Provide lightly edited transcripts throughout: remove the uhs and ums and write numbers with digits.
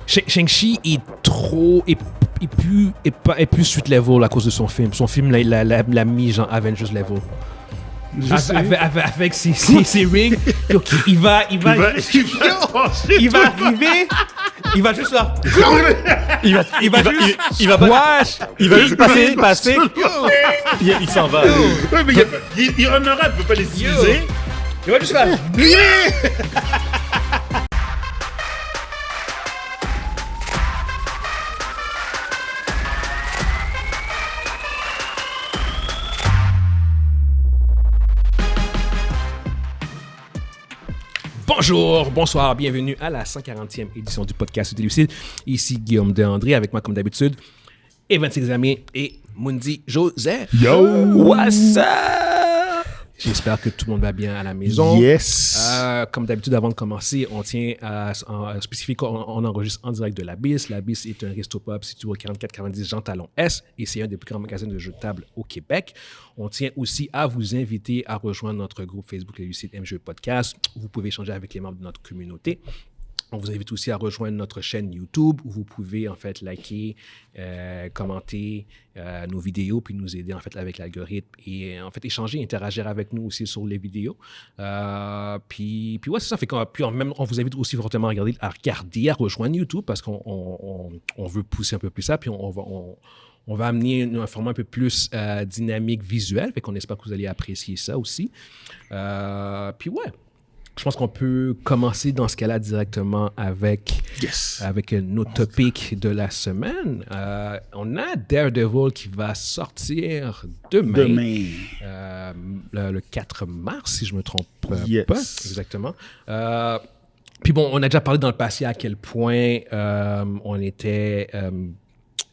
Shang-Chi est trop... est plus suite level à cause de son film. Son film, l'a mis genre Avengers level. Avec ses rings, il va arriver, il va juste là, il va juste passer, il s'en va. Oui, mais il honorable, il peut pas les utiliser. Il va juste faire. Bonjour, bonsoir, bienvenue à la 140e édition du podcast des Lucides. Ici Guillaume Deandré, avec moi comme d'habitude, Evan Examien et Mundi Joseph. Yo! What's up? J'espère que tout le monde va bien à la maison. Yes! Comme d'habitude, avant de commencer, on tient à spécifier qu'on enregistre en direct de l'Abysse. L'Abysse est un resto-pub situé au 4490 Jean Talon S et c'est un des plus grands magasins de jeux de table au Québec. On tient aussi à vous inviter à rejoindre notre groupe Facebook Les Lucides MJE Podcast où vous pouvez échanger avec les membres de notre communauté. On vous invite aussi à rejoindre notre chaîne YouTube où vous pouvez en fait liker, commenter nos vidéos puis nous aider en fait avec l'algorithme et en fait échanger, interagir avec nous aussi sur les vidéos. Puis ouais, c'est ça. Fait on vous invite aussi fortement à rejoindre YouTube parce qu'on veut pousser un peu plus ça puis on va amener un format un peu plus dynamique visuel, fait qu'on espère que vous allez apprécier ça aussi. Puis ouais. Je pense qu'on peut commencer dans ce cas-là directement avec nos topics de la semaine. On a Daredevil qui va sortir demain. Le 4 mars, si je ne me trompe pas. Exactement. Puis bon, on a déjà parlé dans le passé à quel point on était...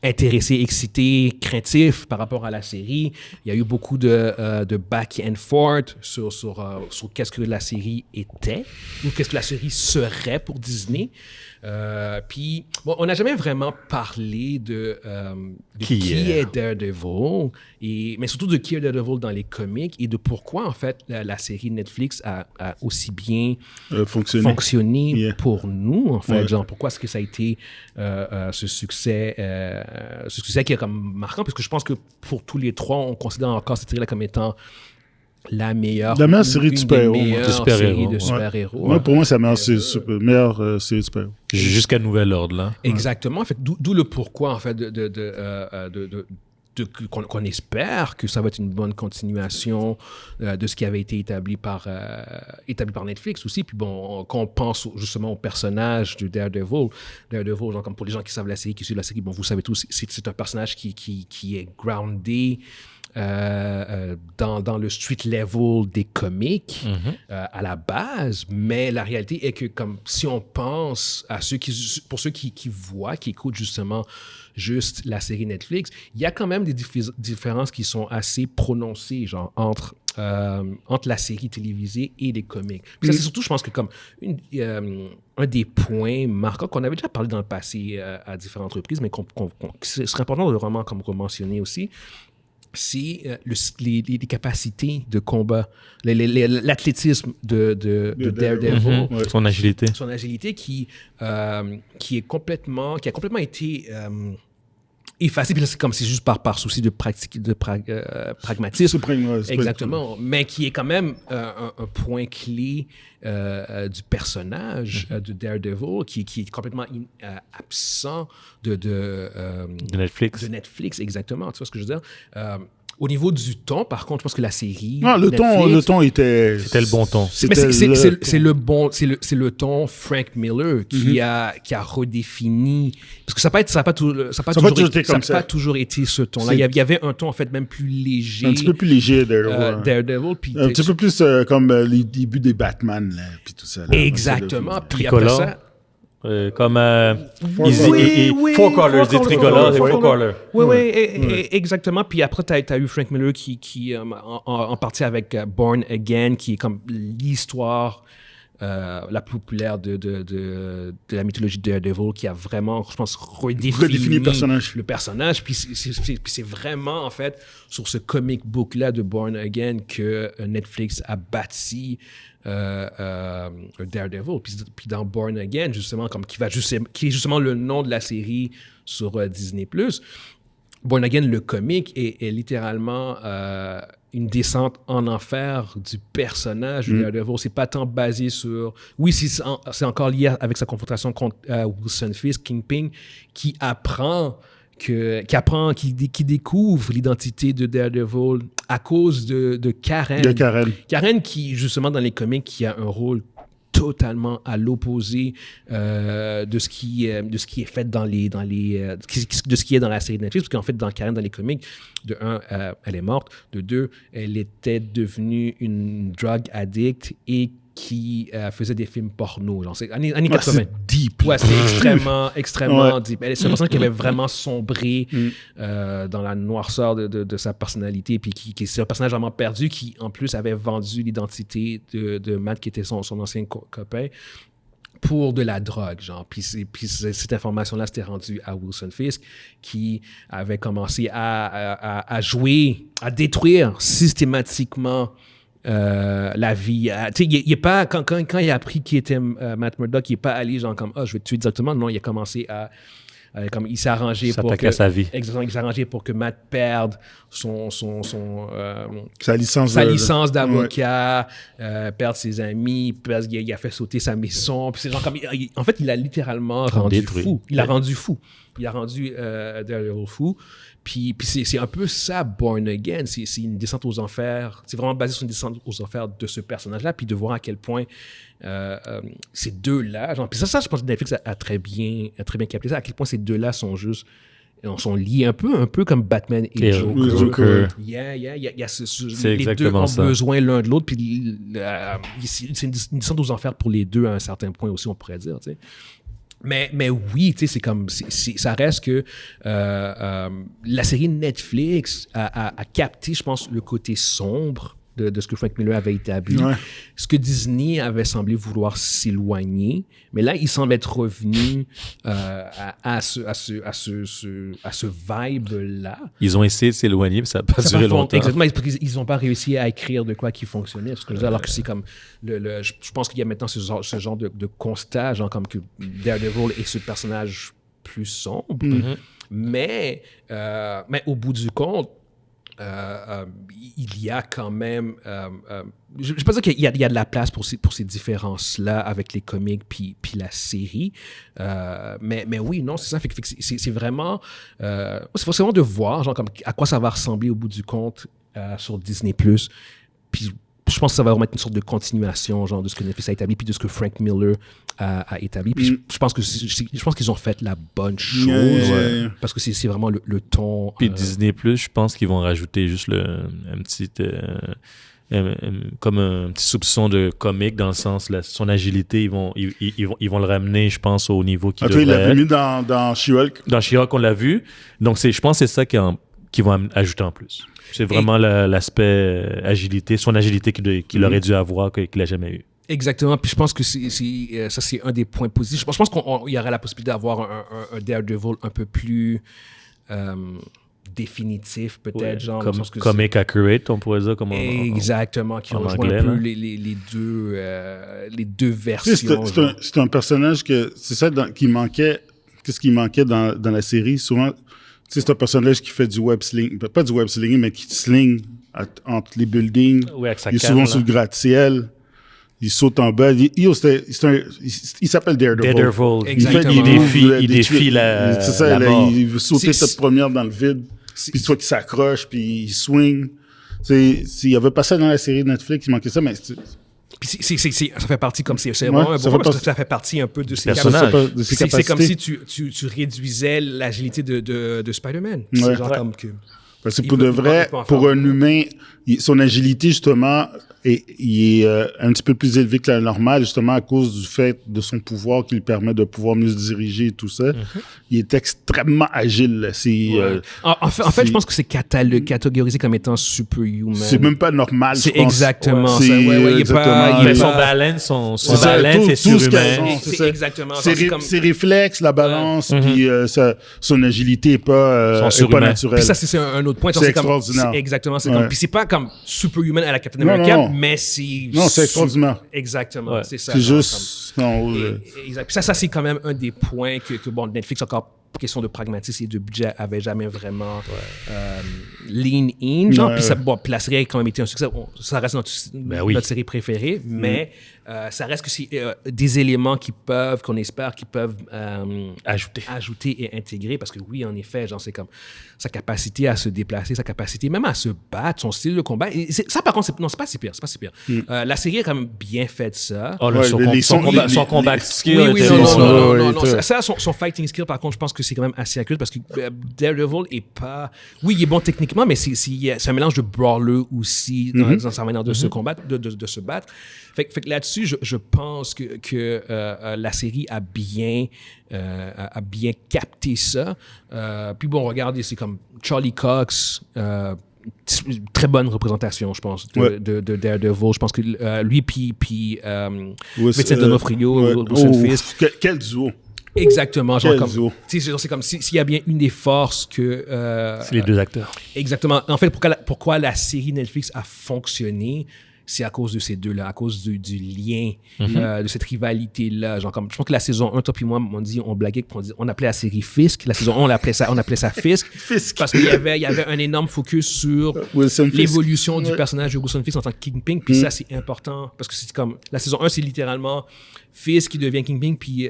intéressé, excité, craintif par rapport à la série. Il y a eu beaucoup de back and forth sur qu'est-ce que la série était ou qu'est-ce que la série serait pour Disney. Puis, bon, on n'a jamais vraiment parlé de qui est Daredevil, mais surtout de qui est Daredevil dans les comics et de pourquoi, en fait, la série Netflix a aussi bien fonctionné pour nous, en fait. Ouais. Genre, pourquoi est-ce que ça a été ce succès qui est comme marquant, parce que je pense que pour tous les trois, on considère encore cette série-là comme étant la meilleure série de super-héros. Ouais. Pour moi, c'est la meilleure série de super-héros. Jusqu'à nouvel ordre, là. Exactement. En fait, d'où le pourquoi, en fait, qu'on espère que ça va être une bonne continuation de ce qui avait été établi par Netflix aussi. Puis bon, quand on pense justement au personnage de Daredevil, genre, comme pour les gens qui savent la série, qui suivent la série, bon, vous savez tous, c'est un personnage qui est groundé dans le street level des comics à la base, mais la réalité est que comme si on pense à pour ceux qui voient, qui écoutent justement juste la série Netflix, il y a quand même des différences qui sont assez prononcées, genre entre la série télévisée et les comics. Puis ça, c'est surtout, je pense que comme un des points marquants qu'on avait déjà parlé dans le passé à différentes reprises, mais ce serait important de vraiment comme mentionner aussi, c'est les capacités de combat, l'athlétisme de Daredevil. Son agilité. Son agilité qui a complètement été effacée. Puis là, c'est juste par souci de pragmatisme. Exactement. Mais qui est quand même un point clé du personnage de Daredevil qui est complètement absent de Netflix. De Netflix, exactement. Tu vois ce que je veux dire? Au niveau du ton, par contre, je pense que la série... Non, le ton était... C'était le bon ton. C'est le ton Frank Miller qui a redéfini... Parce que ça n'a pas toujours été ce ton-là. Il y avait un ton, en fait, même plus léger. Un petit peu plus léger, Daredevil. Puis un petit peu plus comme les débuts des Batman, là, puis tout ça. Là, exactement. Puis après ça... comme Four Colors, des tricolores et Four Colors. Oui, exactement. Puis après, tu as eu Frank Miller qui en partie avec Born Again, qui est comme l'histoire la plus populaire de la mythologie de Daredevil, qui a vraiment, je pense, redéfini le personnage. Puis c'est vraiment, en fait, sur ce comic book-là de Born Again que Netflix a bâti Daredevil. Puis dans Born Again, justement, qui est justement le nom de la série sur Disney+. Born Again, le comic, est littéralement une descente en enfer du personnage de Daredevil. C'est pas tant basé sur... Oui, c'est encore lié avec sa confrontation contre Wilson Fisk, Kingpin, qui découvre l'identité de Daredevil à cause de Karen. De Karen. Karen qui, justement, dans les comics, qui a un rôle totalement à l'opposé de ce qui est fait de ce qui est dans la série de Netflix, parce qu'en fait, dans Karen, dans les comics, de un, elle est morte, de deux, elle était devenue une drug addict et qui faisait des films porno. Genre, c'est années 80. C'est deep. Ouais, c'est extrêmement deep. C'est une personne qui avait vraiment sombré dans la noirceur de sa personnalité, puis qui c'est un personnage vraiment perdu, qui, en plus, avait vendu l'identité de Matt, qui était son ancien copain, pour de la drogue, genre. Puis cette information-là s'était rendue à Wilson Fisk, qui avait commencé à jouer, à détruire systématiquement la vie. Tu sais, il est pas, quand il a appris qu'il était Matt Murdock, il n'est pas allé genre comme « Ah, je vais te tuer directement ». Non, il a commencé à... comme il s'est arrangé pour que... à sa vie. Exactement, il s'est arrangé pour que Matt perde sa licence d'avocat, perde ses amis, il a fait sauter sa maison. Puis c'est genre comme... En fait, il a littéralement rendu fou. Il a rendu fou. Il a rendu Daredevil fou. Puis c'est un peu ça, Born Again. C'est une descente aux enfers. C'est vraiment basé sur une descente aux enfers de ce personnage-là. Puis de voir à quel point ces deux-là... Puis ça, je pense que Netflix a très bien capté ça. À quel point ces deux-là sont liés un peu comme Batman et Joker. Yeah. Les deux ont besoin l'un de l'autre. Puis c'est une descente aux enfers pour les deux à un certain point aussi, on pourrait dire, tu sais. Mais oui, tu sais, c'est comme... ça reste que la série Netflix a capté, je pense, le côté sombre de ce que Frank Miller avait établi. Ouais. Ce que Disney avait semblé vouloir s'éloigner. Mais là, il semble être revenu à ce vibe-là. Ils ont essayé de s'éloigner, mais ça n'a pas duré longtemps. Exactement, parce qu'ils n'ont pas réussi à écrire de quoi qui fonctionnait. Parce que, alors que c'est comme... je pense qu'il y a maintenant ce genre de constat, genre comme que Daredevil est ce personnage plus sombre. Mm-hmm. Mais au bout du compte, il y a quand même... je ne vais pas dire qu'il y a de la place pour ces différences-là avec les comics puis la série. Mais oui, non, c'est ça. Fait que c'est vraiment... c'est vraiment de voir genre, comme, à quoi ça va ressembler au bout du compte sur Disney+. Puis je pense que ça va vraiment être une sorte de continuation genre, de ce que Netflix a établi puis de ce que Frank Miller a établi. Puis je pense qu'ils ont fait la bonne chose parce que c'est vraiment le ton. Puis Disney+, je pense qu'ils vont rajouter juste un petit soupçon de comique dans le sens son agilité, ils vont le ramener, je pense, au niveau qu'il devrait. Il l'avait mis dans She-Hulk. Dans She-Hulk, on l'a vu. Donc je pense que c'est ça qu'ils vont ajouter en plus. C'est vraiment l'aspect agilité, son agilité qu'il aurait dû avoir, qu'il n'a jamais eu. Exactement. Puis je pense que ça, c'est un des points positifs. Je pense qu'il y aurait la possibilité d'avoir un Daredevil un peu plus définitif, peut-être. Genre, comme comic accurate, on pourrait dire. Exactement. Qui rejoint un peu les deux versions. C'est un personnage c'est ça qui manquait. Qu'est-ce qui manquait dans la série? Souvent... C'est un personnage qui fait du web sling, pas du web slinging, mais qui sling entre les buildings. Oui, avec sa il est souvent sur le gratte-ciel. Il saute en bas. Il s'appelle Daredevil. Il défie la c'est ça, mort. Il veut sauter cette première dans le vide. Puis soit qu'il s'accroche, puis il swing. S'il n'y avait pas ça dans la série de Netflix, il manquait ça, mais... Puis ça fait partie comme c'est vraiment parce que ça fait partie un peu de ses capacités. C'est comme si tu réduisais l'agilité de Spider-Man. C'est genre comme que... Parce que pour de vrai, pour un humain, son agilité, justement, Et il est un petit peu plus élevé que la normale, justement à cause du fait de son pouvoir qui lui permet de pouvoir mieux se diriger et tout ça. Il est extrêmement agile. Là. En fait, je pense que c'est catégorisé comme étant superhuman. C'est même pas normal, c'est je pense. exactement ça. C'est, Il est pas... Mais son balance, son ça, balance est tout ce surhumain. C'est exactement ça. Ses réflexes, la balance, puis son agilité n'est pas naturelle. Puis ça, c'est un autre point. C'est extraordinaire. C'est exactement. Puis c'est pas comme superhuman à la Captain America, mais c'est... Non, c'est extraordinaire. Exactement, c'est ça. C'est juste... Exact. Puis ça, c'est quand même un des points que bon, Netflix, encore pour question de pragmatisme et de budget, avait jamais vraiment lean in. Genre, puis la série a quand même été un succès. Ça reste notre série préférée, mais ça reste que c'est des éléments qu'on espère qu'ils peuvent ajouter et intégrer, parce que oui, en effet, genre, c'est comme sa capacité à se déplacer, sa capacité même à se battre, son style de combat. Et ça, par contre, c'est pas si pire. La série a quand même bien fait ça. Oh, son combat skill. Oui, non. Ça, son fighting skill, par contre, je pense que c'est quand même assez accurate, parce que Daredevil est pas... Oui, il est bon techniquement, mais c'est un mélange de brawler aussi dans sa manière de se combattre, de se battre. Fait que là-dessus, je pense que la série a bien capté ça. Puis bon, regardez, c'est comme Charlie Cox, très bonne représentation, je pense, de Daredevil. Je pense que lui, puis Vincent D'Onofrio, Wilson Fisk. Quel duo! Exactement. C'est comme s'il y a bien une des forces que... c'est les deux acteurs. Exactement. En fait, pourquoi la série Netflix a fonctionné, c'est à cause de ces deux-là, à cause du lien, de cette rivalité-là. Genre, comme, je pense que la saison 1, toi puis moi, on blaguait, on appelait la série Fisk. La saison 1, on appelait ça Fisk. Parce qu'il y avait un énorme focus sur l'évolution du personnage de Wilson Fisk en tant que Kingpin. Puis ça, c'est important, parce que c'est comme... La saison 1, c'est littéralement Fisk qui devient Kingpin, puis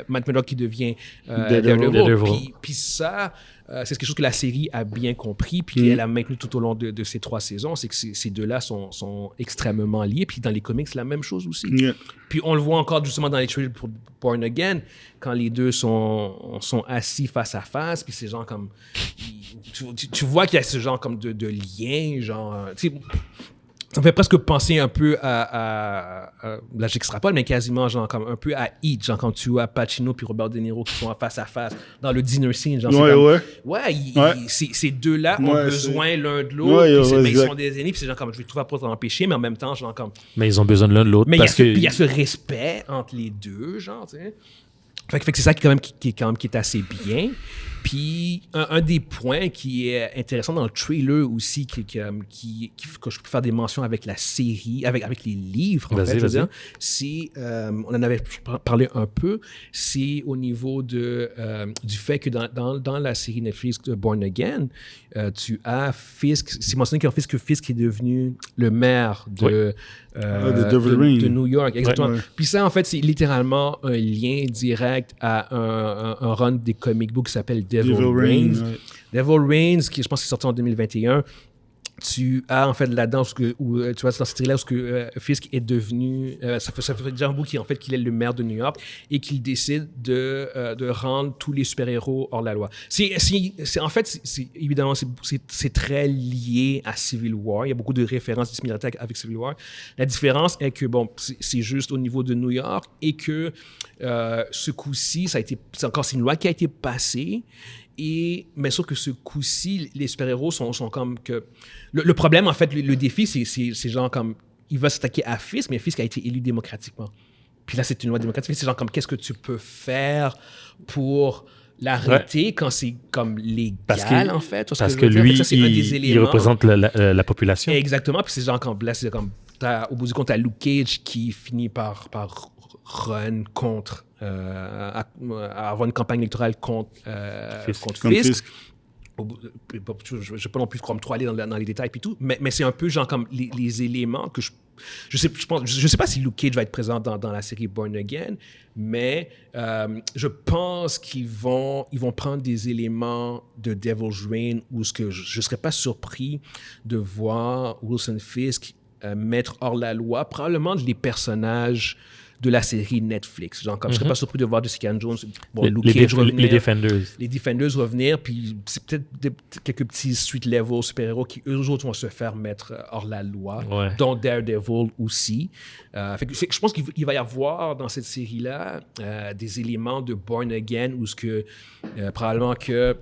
Matt Murdock qui devient Daredevil. Puis ça... c'est quelque chose que la série a bien compris, puis qu'elle a maintenu tout au long de ces 3 saisons, c'est que ces deux-là sont extrêmement liés. Puis dans les comics, c'est la même chose aussi. Puis on le voit encore justement dans les trailers pour Born Again, quand les deux sont assis face à face, puis c'est genre comme... Tu vois qu'il y a ce genre comme de lien, genre... Ça me fait presque penser un peu à là j'extrapole, mais quasiment genre comme un peu à Heat, genre quand tu vois Pacino puis Robert De Niro qui sont face à face dans le dinner scene, genre ces deux-là ont besoin l'un de l'autre, ils sont des ennemis, puis c'est genre comme je vais tout faire pour t'empêcher, mais en même temps genre comme... Mais ils ont besoin de l'un de l'autre. Mais il y a ce respect entre les deux, genre, tu sais. Fait que c'est ça qui est assez bien. Puis, un des points qui est intéressant dans le trailer aussi, que je peux faire des mentions avec la série, avec les livres, en fait, je veux dire, c'est, on en avait parlé un peu, c'est au niveau du fait que dans la série Netflix de Born Again, tu as Fisk, c'est mentionné que Fisk est devenu le maire de New York. Exactement. Puis ça, en fait, c'est littéralement un lien direct à un run des comic books qui s'appelle Devil Reigns. Devil Reigns, qui je pense qu'il est sorti en 2021. Tu as en fait là-dedans, où tu vois, dans cette série-là, où Fisk est devenu, ça fait déjà un bout qu'il est le maire de New York et qu'il décide de rendre tous les super-héros hors la loi. Évidemment, c'est très lié à Civil War. Il y a beaucoup de références, de similarités avec Civil War. La différence est que, bon, c'est juste au niveau de New York et que ce coup-ci, c'est une loi qui a été passée. Mais sauf que ce coup-ci, les super-héros sont comme que... Le problème, en fait, le défi, c'est genre comme... Il va s'attaquer à Fisk, mais Fisk a été élu démocratiquement. Puis là, c'est une loi démocratique. C'est genre comme, qu'est-ce que tu peux faire pour l'arrêter quand c'est comme légal, en fait? Parce que lui, il représente la population. Exactement. Puis c'est genre comme... Là, c'est comme... Au bout du compte, t'as Luke Cage qui finit par run contre... à avoir une campagne électorale contre Fisk. Je ne vais pas non plus trop aller dans les détails et tout, mais c'est un peu genre comme les éléments que je sais pas si Luke Cage va être présent dans la série Born Again, mais je pense qu'ils vont prendre des éléments de Devil's Reign où je serais pas surpris de voir Wilson Fisk mettre hors la loi probablement les personnages de la série Netflix. Genre, comme je serais pas surpris de voir Jessica Jones, bon, Les, Luke Cage revenir, les Defenders. les Defenders revenir, puis c'est peut-être quelques petits street level super-héros qui eux autres vont se faire mettre hors la loi, Ouais. dont Daredevil aussi. Je pense qu'il va y avoir dans cette série-là des éléments de Born Again où ce que probablement que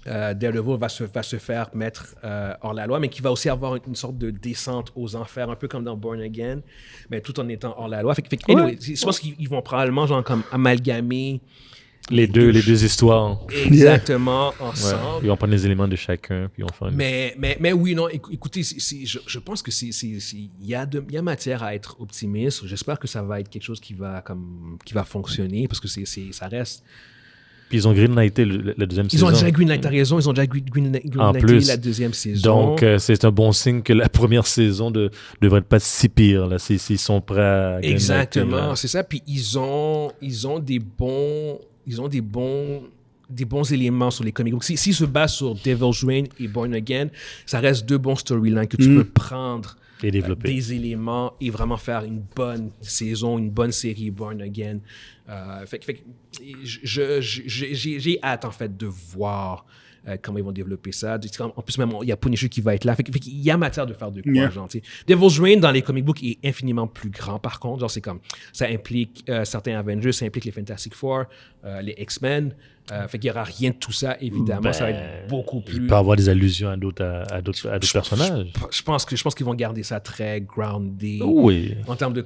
Daredevil va se faire mettre hors la loi, mais qui va aussi avoir une sorte de descente aux enfers, un peu comme dans Born Again, mais tout en étant hors la loi. Anyway, je pense qu'ils vont probablement genre comme amalgamer Les deux exactement Ouais. ensemble. Ils vont prendre les éléments de chacun, puis ils vont faire une... Mais oui, non, écoutez, je pense que il y a matière à être optimiste. J'espère que ça va être quelque chose qui va fonctionner, parce que ça reste... Puis ils ont greenlighté la deuxième Ils saison. ont déjà greenlighté, t'as raison, ils ont déjà greenlighté plus. la deuxième saison. Donc, c'est un bon signe que la première saison devrait pas être si pire, là, s'ils sont prêts à greenlighter, Exactement, là. c'est ça. Puis ils ont des bons éléments sur les comic books. S'ils se basent sur Devil's Reign et Born Again, ça reste deux bons storylines que tu peux prendre Et développer. des éléments et vraiment faire une bonne saison, une bonne série Born Again. J'ai hâte, en fait, de voir comment ils vont développer ça. En plus, même, il y a Punisher qui va être là. Il y a matière de faire de quoi, genre, tu sais. Devil's Reign, dans les comic books, est infiniment plus grand, par contre. Genre, c'est comme, ça implique certains Avengers, ça implique les Fantastic Four, les X-Men. Fait qu'il n'y aura rien de tout ça, évidemment. Ça va être beaucoup plus... Il peut y avoir des allusions à d'autres personnages. Je pense qu'ils vont garder ça très grounded Oui. en termes de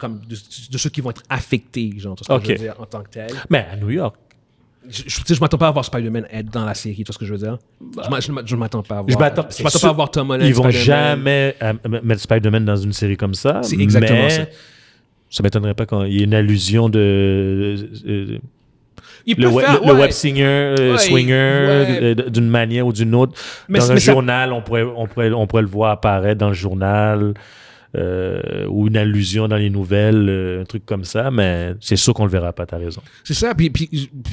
ceux qui vont être affectés, genre, tu vois ce que je veux dire, en tant que tel. Mais à New York. Je m'attends pas à voir Spider-Man être dans la série, tu vois ce que je veux dire? Je m'attends pas à voir. Je m'attends pas à voir Tom Holland. Ils vont Spider-Man. jamais mettre Spider-Man dans une série comme ça. C'est exactement mais ça. Ça m'étonnerait pas quand il y ait une allusion de... Il le peut faire, le web singer, swinger, ouais. d'une manière ou d'une autre. Mais dans un ça- journal, on pourrait le voir apparaître dans le journal, ou une allusion dans les nouvelles, un truc comme ça, mais c'est sûr qu'on le verra pas, t'as raison. C'est ça, puis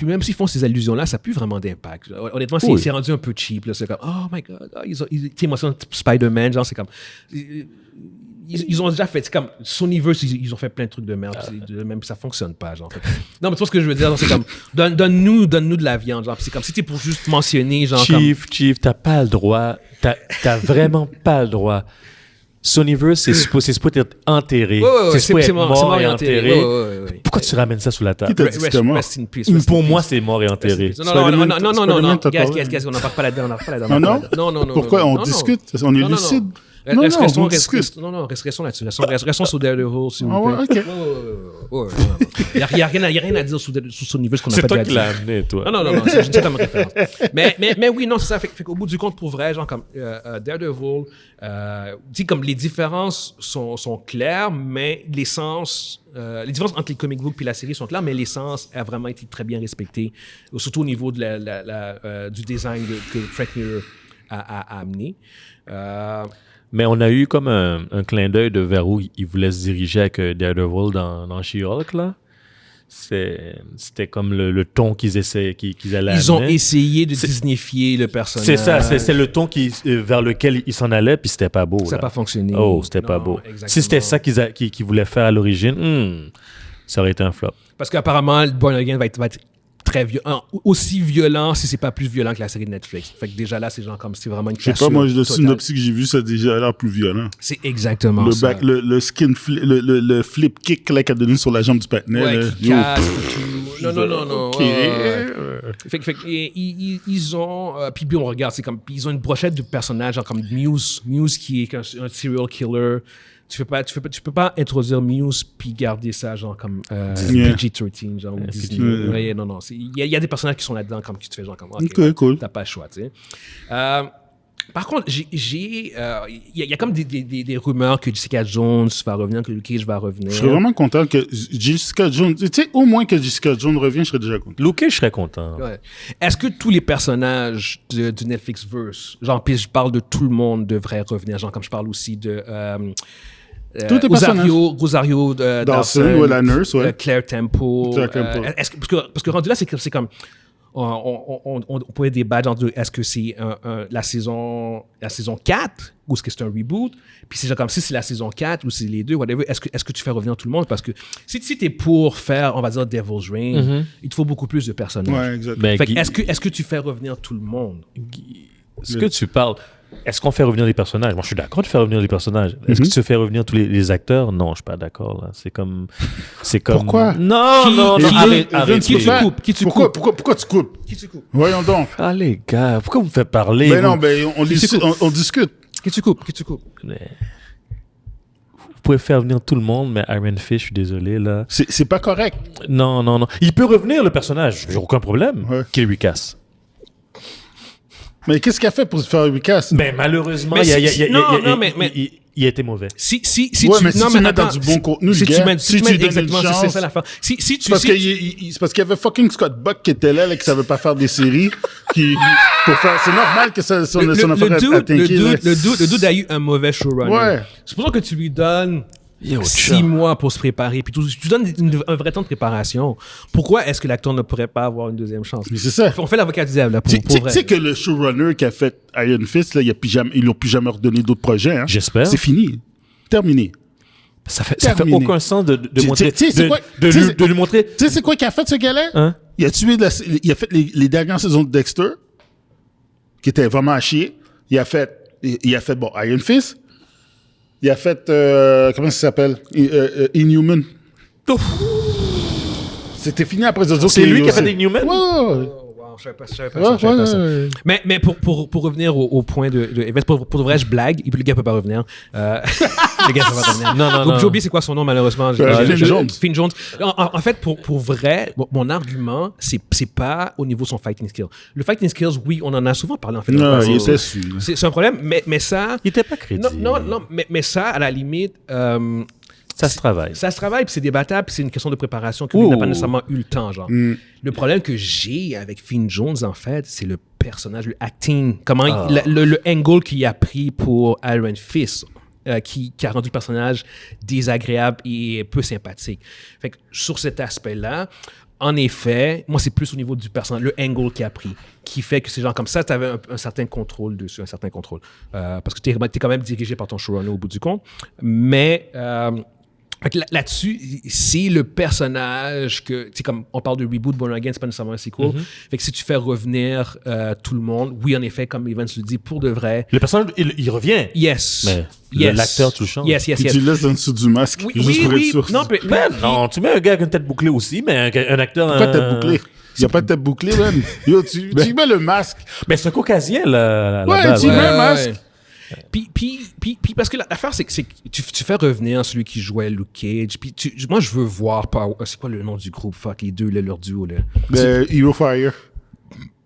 même s'ils font ces allusions-là, ça n'a plus vraiment d'impact. Honnêtement, Oui. c'est rendu un peu cheap. Là. C'est comme, oh my God, tu sais, moi, c'est Spider-Man, genre, c'est comme... Ils ont déjà fait, c'est comme Sonyverse, ils ont fait plein de trucs de merde, même ça fonctionne pas, genre. Non, mais tu vois ce que je veux dire, genre, c'est comme, donne-nous de la viande, genre, c'est comme si t'es pour juste mentionner, genre, Chief, t'as pas le droit, t'as vraiment pas le droit. Sonyverse, c'est supposé être enterré. Ouais, c'est supposé être mort et enterré. Ouais. Pourquoi tu ramènes ça sous la table? Qui t'a dit que c'était mort? Rest in peace. Pour moi, c'est mort et enterré. Non, Spider-Man, t'as Guys, parlé. on n'en parle pas là-dedans, Non? Pourquoi? On discute? On est lucide? Non, on discute. Restons là-dessus. Restons sur Daredevil, s'il vous Ah plaît. ouais, ok. Il n'y a rien à dire sur Sonyverse qu'on n'a C'est pas toi déjà qui l'as dit. amené, toi. Non, c'est juste comme référence. Mais oui, non, c'est ça. Fait qu'au bout du compte, pour vrai, genre comme Daredevil, dis comme les différences sont claires, mais l'essence, les différences entre les comic books et la série sont claires, mais l'essence a vraiment été très bien respectée, surtout au niveau de du design que Frank Miller a amené. Mais on a eu comme un clin d'œil de vers où il voulait se diriger avec Daredevil dans She-Hulk, là. C'était comme le ton qu'ils allaient Ils ont amener. essayé de disneyfier le personnage. C'est ça, c'est le ton vers lequel ils s'en allaient, puis c'était pas beau. Ça n'a là. pas fonctionné. Oh, c'était pas Non, beau. exactement. Si c'était ça qu'ils voulaient faire à l'origine, ça aurait été un flop. Parce qu'apparemment, Born Again va être très violent, aussi violent si c'est pas plus violent que la série de Netflix. Fait que déjà là, c'est genre comme c'est vraiment une Je sais cassure pas, moi, le totale. synopsis que j'ai vu, ça a déjà l'air plus violent. C'est exactement ça. Le skin flip, le flip kick là, qu'elle a donné sur la jambe du patinet. Ouais, là. qui Yo. casse et tout. Non. Ok. ouais. Fait que ils ont... puis on regarde, c'est comme... Ils ont une brochette de personnages, genre comme Muse qui est un serial killer. Tu peux pas introduire Muse puis garder ça genre comme PG-13 genre ou Disney. Ouais, non. Il y a des personnages qui sont là-dedans comme qui tu fais genre comme Ok, cool. T'as pas le choix, tu sais. Par contre, il y a comme des rumeurs que Jessica Jones va revenir, que Luke Cage va revenir. Je serais vraiment content que Jessica Jones... Tu sais, au moins que Jessica Jones revienne, je serais déjà content. Luke, je serais content. Ouais. Est-ce que tous les personnages du Netflix-verse, genre, puis je parle de tout le monde, devraient revenir, genre comme je parle aussi de... Tous les personnages. Rosario Dawson, la nurse, ouais. Claire Temple. Claire Temple. Parce que rendu là, c'est comme on pourrait débattre entre est-ce que c'est la saison 4 ou est-ce que c'est un reboot. Puis c'est genre comme si c'est la saison 4 ou c'est les deux, whatever. Est-ce que tu fais revenir tout le monde? Parce que si tu es pour faire, on va dire, Devil's Reign, il te faut beaucoup plus de personnages. Ouais, exactement. Fait que est-ce que tu fais revenir tout le monde? Ce que tu parles, est-ce qu'on fait revenir les personnages? Moi, je suis d'accord de faire revenir les personnages. Est-ce que tu fais revenir tous les acteurs? Non, je suis pas d'accord. Là. C'est comme... Pourquoi? Non, arrête. Qui tu coupes? Qui tu coupes? Pourquoi tu coupes? Qui tu coupes? Voyons donc. Ah, les gars, pourquoi vous me faites parler? Ben non, on discute. Qui tu coupes? Qui tu coupes? Vous pouvez faire venir tout le monde, mais Iron Fist, je suis désolé, là. C'est pas correct. Non. Il peut revenir, le personnage. J'ai aucun problème. Ouais. Qu'il recast. Mais qu'est-ce qu'il a fait pour se faire recast? Ben, malheureusement, Mais il a été mauvais. Si ouais, tu mais si tu mets dans du bon contenu, si le tu gars, mets, si tu mets donnes exactement, une c'est chance, ça l'affaire. Si tu c'est parce qu'il y avait fucking Scott Buck qui était là, qui savait pas faire des séries, pour faire, c'est normal que son affaire a tanké. Le dude a eu un mauvais showrunner. Ouais. C'est pour ça que tu lui donnes 6 mois pour se préparer, puis tu donnes un vrai temps de préparation. Pourquoi est-ce que l'acteur ne pourrait pas avoir une deuxième chance? C'est ça. On fait l'avocat du diable, là, pour Tu vrai. sais que le showrunner qui a fait Iron Fist, là, ils l'ont plus jamais redonné d'autres projets. Hein? J'espère. C'est fini. Terminé. Ça fait Terminé. aucun sens de montrer... Tu sais, c'est quoi? De lui montrer... Tu sais, c'est quoi qu'il a fait, ce gars-là? Hein? Il a fait les dernières saisons de Dexter, qui étaient vraiment à chier. Il a fait bon, Iron Fist. Il a fait, comment ça s'appelle? Inhuman. C'était fini après les autres. C'est lui qui a fait Inhuman? Ouais. Wow, je savais pas ça. Mais pour revenir au point pour de vrai, je blague. Le gars peut pas revenir. Le gars peut pas revenir. Non. J'ai oublié c'est quoi son nom, malheureusement. Finn Jones. Finn Jones. En fait, pour vrai, mon argument, c'est pas au niveau de son fighting skill. Le fighting skills, oui, on en a souvent parlé, en fait. Non, il était sûr. C'est un problème, mais ça... Il était pas crédible. Non, mais ça, à la limite... Ça se travaille. Ça se travaille, puis c'est débattable, puis c'est une question de préparation que lui n'a pas nécessairement eu le temps, genre. Le problème que j'ai avec Finn Jones, en fait, c'est le personnage, le acting, comment le angle qu'il a pris pour Iron Fist, qui a rendu le personnage désagréable et peu sympathique. Fait que sur cet aspect-là, en effet, moi, c'est plus au niveau du personnage, le angle qu'il a pris, qui fait que ces gens comme ça, tu avais un certain contrôle dessus, parce que tu es quand même dirigé par ton showrunner au bout du compte. Mais... là-dessus, c'est le personnage que, tu sais, comme on parle de reboot, Born Again, c'est pas nécessairement un sequel. Fait que si tu fais revenir tout le monde, oui, en effet, comme Evans le dit, pour de vrai. Le personnage, il revient. Yes. Mais l'acteur, tu le changes. Yes. Puis tu laisses en dessous du masque. Oui. Non, tu mets un gars avec une tête bouclée aussi, mais un acteur... Pas de tête bouclée. Il n'y a pas de tête bouclée, man. Yo, tu mets le masque. Mais c'est un caucasien, là. Ouais, tu mets un masque. Puis parce que l'affaire, c'est que tu fais revenir celui qui jouait Luke Cage. Puis moi, je veux voir... C'est quoi le nom du groupe? Fuck, les deux, leur duo, là. Hero Fire.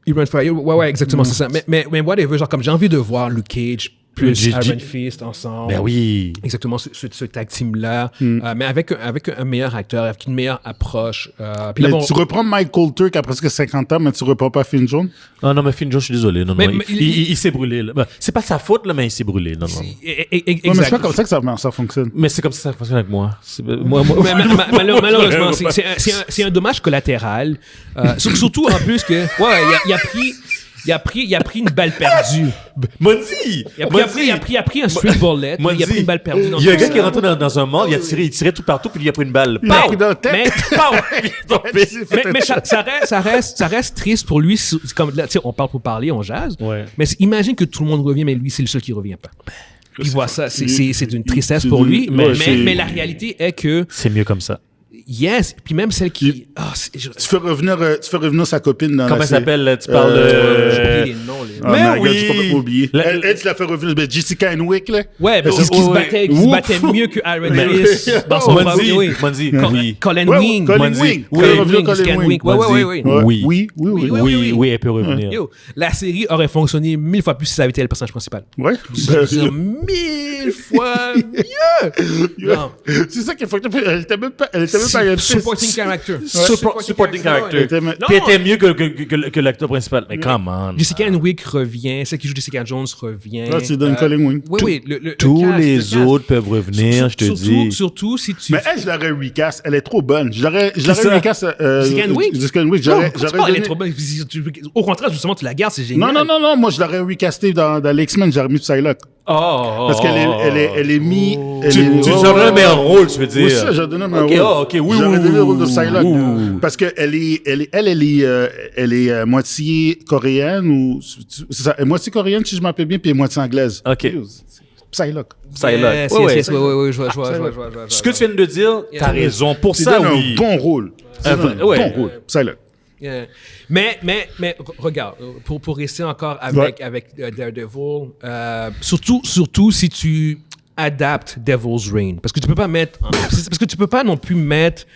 Hero Fire, ouais, exactement, c'est ça. Mais whatever, genre, comme j'ai envie de voir Luke Cage plus Iron Fist ensemble. Ben oui. Exactement, ce tag team-là. Mais avec un meilleur acteur, avec une meilleure approche. Puis là, Tu reprends Mike Colter qui a presque 50 ans, mais tu reprends pas Finn Jones? Non, mais Finn Jones, je suis désolé. Non, il s'est brûlé. Là. Ben, c'est pas sa faute, là, mais il s'est brûlé. Non. Mais c'est pas comme ça que ça fonctionne. Mais c'est comme ça que ça fonctionne avec moi. Malheureusement, c'est un dommage collatéral. Surtout en plus que, il a pris une balle perdue. Monzi! Il a pris un street bullet. Il a pris une balle perdue. Il y a un gars qui est rentré dans un mall, il tirait tout partout, puis il a pris une balle. Il a pris dans la tête. Mais ça reste triste pour lui. Comme là, on parle pour parler, on jase. Ouais. Mais imagine que tout le monde revient, mais lui, c'est le seul qui revient pas. Il voit ça. C'est une tristesse pour lui. Mais la réalité est que... C'est mieux comme ça. Yes, puis même celle qui... Tu fais revenir sa copine dans comment la elle s'appelle? Tu parles J'ai oublié les noms. Mais oui! Tu peux pas oublier. Elle, tu la fais revenir. Jessica Henwick, là. Ouais, mais qui se battait mieux que Iron Fist dans son premier. Monzi. Colin Wing. Colin Wing. Oui, elle peut revenir. Yo, la série aurait fonctionné 1000 fois plus si ça avait été le personnage principal. Ouais. 1000 fois mieux! Non. C'est ça qu'il faut que elle était même pas Supporting character. Supporting character. Puis elle était mieux que l'acteur principal. Mais come on. Jessica Henwick Chadwick revient, celle qui joue Jessica Jones revient. Là, c'est Don Collingwood. Oui, Tous cast, les le cast. autres peuvent revenir, je te dis. Surtout si tu... Mais elle, je l'aurais recast. Elle est trop bonne. Je l'aurais ça? recast. Jessica Henwick? Jessica Henwick. Non, J'aurais pourquoi tu parles, elle est donné... trop bonne. Au contraire, justement, tu la gardes, c'est génial. Non. Moi, je l'aurais recasté dans l'X-Men. J'aurais mis Psylocke. Parce qu'elle est mise... Tu donnerais un meilleur rôle, tu veux dire. Oui, ça, j'ai donné un rôle. Ok, oui, J'aurais donné le rôle de oui, Psylocke. oui. Parce qu'elle est moitié coréenne ou... C'est ça, elle est moitié coréenne, si je m'appelle bien, puis elle est moitié anglaise. Ok. Psylocke. Psylocke. Yes, Ouais, ouais. yes, oui, je vois. Ce que tu viens de dire, t'as raison. Pour Tu ça, donnes oui. un bon rôle. Tu donnes un ouais. bon rôle. Psylocke. Yeah. Mais regarde, pour rester encore avec Daredevil, surtout si tu adaptes Devil's Reign, parce que tu peux pas non plus mettre